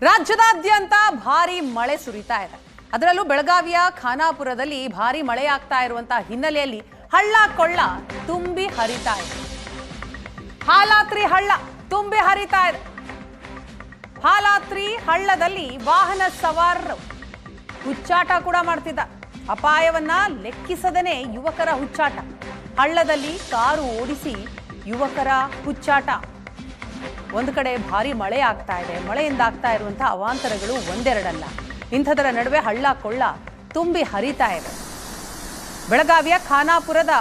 ರಾಜ್ಯದಾದ್ಯಂತ ಭಾರಿ ಮಳೆ ಸುರಿತಾ ಇದೆ. ಅದರಲ್ಲೂ ಬೆಳಗಾವಿಯ ಖಾನಾಪುರದಲ್ಲಿ ಭಾರಿ ಮಳೆಯಾಗ್ತಾ ಇರುವಂತಹ ಹಿನ್ನೆಲೆಯಲ್ಲಿ ಹಳ್ಳ ಕೊಳ್ಳ ತುಂಬಿ ಹರಿತಾ ಇದೆ. ಹಾಲಾತ್ರಿ ಹಳ್ಳ ತುಂಬಿ ಹರಿತಾ ಇದೆ. ಹಾಲಾತ್ರಿ ಹಳ್ಳದಲ್ಲಿ ವಾಹನ ಸವಾರರು ಹುಚ್ಚಾಟ ಕೂಡ ಮಾಡ್ತಿದ್ದ. ಅಪಾಯವನ್ನ ಲೆಕ್ಕಿಸದೇನೆ ಯುವಕರ ಹುಚ್ಚಾಟ. ಹಳ್ಳದಲ್ಲಿ ಕಾರು ಓಡಿಸಿ ಯುವಕರ ಹುಚ್ಚಾಟ. ಒಂದು ಕಡೆ ಭಾರಿ ಮಳೆ ಆಗ್ತಾ ಇದೆ. ಮಳೆಯಿಂದ ಆಗ್ತಾ ಇರುವಂತಹ ಅವಾಂತರಗಳು ಒಂದೆರಡಲ್ಲ. ಇಂಥದರ ನಡುವೆ ಹಳ್ಳ ಕೊಳ್ಳ ತುಂಬಿ ಹರಿತಾ ಇದೆ. ಬೆಳಗಾವಿಯ ಖಾನಾಪುರದ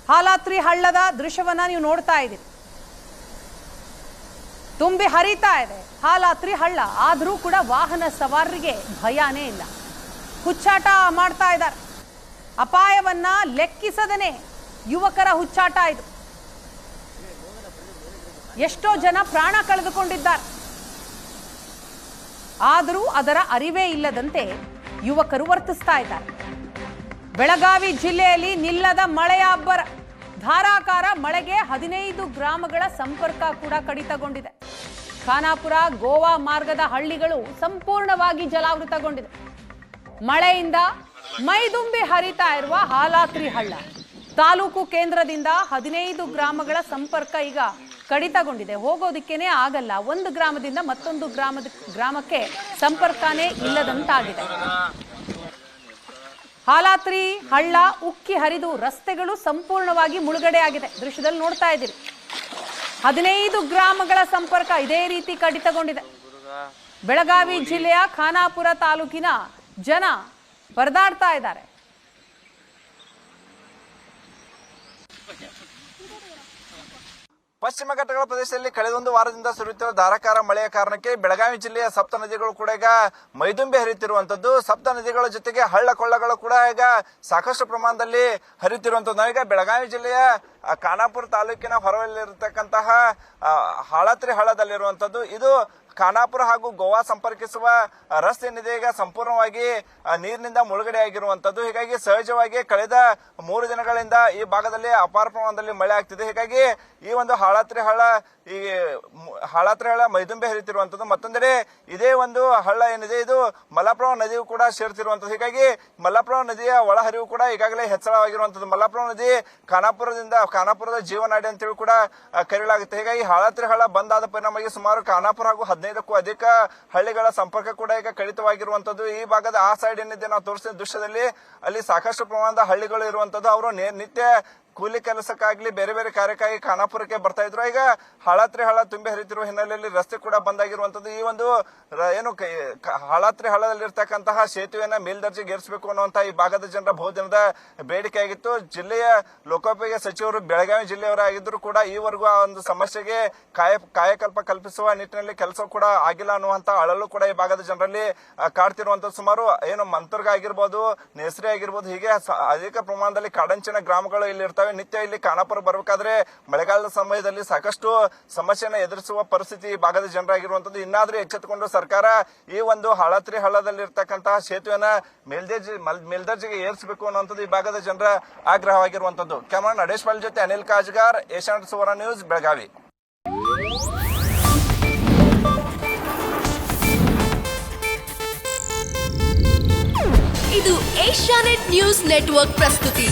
ಹಾಲಾತ್ರಿ ಹಳ್ಳದ ದೃಶ್ಯವನ್ನ ನೀವು ನೋಡ್ತಾ ಇದ್ದೀರಿ. ತುಂಬಿ ಹರಿತಾ ಇದೆ ಹಾಲಾತ್ರಿ ಹಳ್ಳ. ಆದರೂ ಕೂಡ ವಾಹನ ಸವಾರರಿಗೆ ಭಯನೇ ಇಲ್ಲ. ಹುಚ್ಚಾಟ ಮಾಡ್ತಾ ಇದ್ದಾರೆ. ಅಪಾಯವನ್ನ ಲೆಕ್ಕಿಸದೇನೆ ಯುವಕರ ಹುಚ್ಚಾಟ ಇದು. ಎಷ್ಟೋ ಜನ ಪ್ರಾಣ ಕಳೆದುಕೊಂಡಿದ್ದಾರೆ. ಆದರೂ ಅದರ ಅರಿವೇ ಇಲ್ಲದಂತೆ ಯುವಕರು ವರ್ತಿಸ್ತಾ ಇದ್ದಾರೆ. ಬೆಳಗಾವಿ ಜಿಲ್ಲೆಯಲ್ಲಿ ನಿಲ್ಲದ ಮಳೆಯ ಅಬ್ಬರ. ಧಾರಾಕಾರ ಮಳೆಗೆ 15 ಗ್ರಾಮಗಳ ಸಂಪರ್ಕ ಕೂಡ ಕಡಿತಗೊಂಡಿದೆ. ಖಾನಾಪುರ ಗೋವಾ ಮಾರ್ಗದ ಹಳ್ಳಿಗಳು ಸಂಪೂರ್ಣವಾಗಿ ಜಲಾವೃತಗೊಂಡಿದೆ. ಮಳೆಯಿಂದ ಮೈದುಂಬಿ ಹರಿತಾ ಇರುವ ಹಾಲಾತ್ರಿ ಹಳ್ಳ ತಾಲೂಕು ಕೇಂದ್ರದಿಂದ 15 ಗ್ರಾಮಗಳ ಸಂಪರ್ಕ ಈಗ ಕಡಿತಗೊಂಡಿದೆ. ಹೋಗೋದಿಕ್ಕೇನೆ ಆಗಲ್ಲ. ಒಂದು ಗ್ರಾಮದಿಂದ ಮತ್ತೊಂದು ಗ್ರಾಮಕ್ಕೆ ಸಂಪರ್ಕನೇ ಇಲ್ಲದಂತಾಗಿದೆ. ಹಾಲಾತ್ರಿ ಹಳ್ಳ ಉಕ್ಕಿ ಹರಿದು ರಸ್ತೆಗಳು ಸಂಪೂರ್ಣವಾಗಿ ಮುಳುಗಡೆ ಆಗಿದೆ. ದೃಶ್ಯದಲ್ಲಿ ನೋಡ್ತಾ ಇದ್ದೀರಿ. 15 ಗ್ರಾಮಗಳ ಸಂಪರ್ಕ ಇದೇ ರೀತಿ ಕಡಿತಗೊಂಡಿದೆ. ಬೆಳಗಾವಿ ಜಿಲ್ಲೆಯ ಖಾನಾಪುರ ತಾಲೂಕಿನ ಜನ ಪರದಾಡ್ತಾ ಇದ್ದಾರೆ. ಪಶ್ಚಿಮ ಘಟ್ಟಗಳ ಪ್ರದೇಶದಲ್ಲಿ ಕಳೆದೊಂದು ವಾರದಿಂದ ಸುರಿಯುತ್ತಿರುವ ಧಾರಾಕಾರ ಮಳೆಯ ಕಾರಣಕ್ಕೆ ಬೆಳಗಾವಿ ಜಿಲ್ಲೆಯ ಸಪ್ತ ನದಿಗಳು ಕೂಡ ಈಗ ಮೈದುಂಬಿ ಹರಿಯುತ್ತಿರುವಂತದ್ದು. ಸಪ್ತ ನದಿಗಳ ಜೊತೆಗೆ ಹಳ್ಳ ಕೊಳ್ಳಗಳು ಕೂಡ ಈಗ ಸಾಕಷ್ಟು ಪ್ರಮಾಣದಲ್ಲಿ ಹರಿಯುತ್ತಿರುವಂತದ್ದು. ನಾವೀಗ ಬೆಳಗಾವಿ ಜಿಲ್ಲೆಯ ಖಾನಾಪುರ ತಾಲೂಕಿನ ಹೊರವಲ್ಲಿರತಕ್ಕಂತಹ ಹಾಲಾತ್ರಿ ಹಳ್ಳದಲ್ಲಿರುವಂತದ್ದು. ಇದು ಖಾನಾಪುರ ಹಾಗೂ ಗೋವಾ ಸಂಪರ್ಕಿಸುವ ರಸ್ತೆ ಏನಿದೆ ಈಗ ಸಂಪೂರ್ಣವಾಗಿ ನೀರಿನಿಂದ ಮುಳುಗಡೆ ಆಗಿರುವಂತದ್ದು. ಹೀಗಾಗಿ ಸಹಜವಾಗಿ ಕಳೆದ 3 ದಿನಗಳಿಂದ ಈ ಭಾಗದಲ್ಲಿ ಅಪಾರ ಪ್ರಮಾಣದಲ್ಲಿ ಮಳೆ ಆಗ್ತಿದೆ. ಹೀಗಾಗಿ ಈ ಒಂದು ಹಾಲಾತ್ರಿ ಹಳ್ಳ ಮೈದುಂಬಿ ಹರಿತಿರುವಂತದ್ದು. ಮತ್ತೊಂದೆಡೆ ಇದೇ ಒಂದು ಹಳ್ಳ ಏನಿದೆ ಇದು ಮಲಪ್ರಭಾ ನದಿಯು ಕೂಡ ಸೇರ್ತಿರುವಂತದ್ದು. ಹೀಗಾಗಿ ಮಲಪ್ರಭಾ ನದಿಯ ಒಳಹರಿವು ಕೂಡ ಈಗಾಗಲೇ ಹೆಚ್ಚಳವಾಗಿರುವಂತದ್ದು. ಮಲಪ್ರಭಾ ನದಿ ಖಾನಾಪುರದ ಜೀವನಾಡಿ ಅಂತೇಳಿ ಕೂಡ ಕರೆಯಲಾಗುತ್ತೆ. ಹೀಗಾಗಿ ಹಾಲಾತ್ರಿ ಹಳ್ಳ ಬಂದಾದ ಪರಿಣಾಮವಾಗಿ ಸುಮಾರು ಖಾನಾಪುರ ಹಾಗೂ 15ಕ್ಕೂ ಅಧಿಕ ಹಳ್ಳಿಗಳ ಸಂಪರ್ಕ ಕೂಡ ಈಗ ಕಡಿತವಾಗಿರುವಂತದ್ದು. ಈ ಭಾಗದ ಆ ಸೈಡ್ ಏನಿದೆ ನಾವು ತೋರಿಸಿದ ದೃಶ್ಯದಲ್ಲಿ ಅಲ್ಲಿ ಸಾಕಷ್ಟು ಪ್ರಮಾಣದ ಹಳ್ಳಿಗಳು ಇರುವಂತದ್ದು. ಅವರು ನಿತ್ಯ ಕೂಲಿ ಕೆಲಸಕ್ಕಾಗ್ಲಿ ಬೇರೆ ಬೇರೆ ಕಾರ್ಯಕ್ಕಾಗಿ ಖಾನಾಪುರಕ್ಕೆ ಬರ್ತಾ ಇದ್ರು. ಈಗ ಹಾಲಾತ್ರಿ ಹಳ್ಳ ತುಂಬಿ ಹರಿತಿರುವ ಹಿನ್ನೆಲೆಯಲ್ಲಿ ರಸ್ತೆ ಕೂಡ ಬಂದಾಗಿರುವಂತದ್ದು. ಈ ಒಂದು ಏನು ಹಾಲಾತ್ರಿ ಹಳ್ಳದಲ್ಲಿರ್ತಕ್ಕಂತಹ ಸೇತುವೆಯನ್ನ ಮೇಲ್ದರ್ಜೆಗೆ ಏರಿಸಬೇಕು ಅನ್ನುವಂತ ಈ ಭಾಗದ ಜನರ ಬಹುದಿನದ ಬೇಡಿಕೆ ಆಗಿತ್ತು. ಜಿಲ್ಲೆಯ ಲೋಕೋಪಯೋಗಿ ಸಚಿವರು ಬೆಳಗಾವಿ ಜಿಲ್ಲೆಯವರಾಗಿದ್ರು ಕೂಡ ಈವರೆಗೂ ಆ ಒಂದು ಸಮಸ್ಯೆಗೆ ಕಾಯಕಲ್ಪ ಕಲ್ಪಿಸುವ ನಿಟ್ಟಿನಲ್ಲಿ ಕೆಲಸ ಕೂಡ ಆಗಿಲ್ಲ ಅನ್ನುವಂತ ಅಳಲು ಕೂಡ ಈ ಭಾಗದ ಜನರಲ್ಲಿ ಕಾಡ್ತಿರುವಂತದ್ದು. ಸುಮಾರು ಏನು ಮಂತರ್ಗ ಆಗಿರ್ಬೋದು, ನೇಸರಿ ಆಗಿರ್ಬೋದು, ಹೀಗೆ ಅಧಿಕ ಪ್ರಮಾಣದಲ್ಲಿ ಕಾಡಂಚಿನ ಗ್ರಾಮಗಳು ಇಲ್ಲಿ ಇರ್ತವೆ. ನಿತ್ಯ ಇಲ್ಲಿ ಖಾನಾಪುರ ಬರಬೇಕಾದ್ರೆ ಮಳೆಗಾಲದ ಸಮಯದಲ್ಲಿ ಸಾಕಷ್ಟು ಸಮಸ್ಯೆಯನ್ನು ಎದುರಿಸುವ ಪರಿಸ್ಥಿತಿ ಈ ಭಾಗದ ಜನರಾಗಿರುವಂತದ್ದು. ಇನ್ನಾದ್ರೂ ಎಚ್ಚೆತ್ತುಕೊಂಡು ಸರ್ಕಾರ ಈ ಒಂದು ಹಾಲಾತ್ರಿ ಹಳ್ಳದಲ್ಲಿರ್ತಕ್ಕಂತಹ ಸೇತುವೆನ ಮೇಲ್ದರ್ಜೆಗೆ ಏರಿಸಬೇಕು ಅನ್ನುವಂಥದ್ದು ಈ ಭಾಗದ ಜನರ ಆಗ್ರಹವಾಗಿರುವಂತದ್ದು. ಕ್ಯಾಮರಾ ನಡೆಶ್ ಪಾಲ್ ಜೊತೆ ಅನಿಲ್ ಕಾಜ್ಗಾರ್, ಏಷ್ಯಾನೆಟ್ ಸುವರ್ಣ ನ್ಯೂಸ್, ಬೆಳಗಾವಿ. ಇದು ಏಷ್ಯಾನೆಟ್ ನ್ಯೂಸ್ ನೆಟ್ವರ್ಕ್ ಪ್ರಸ್ತುತಿ.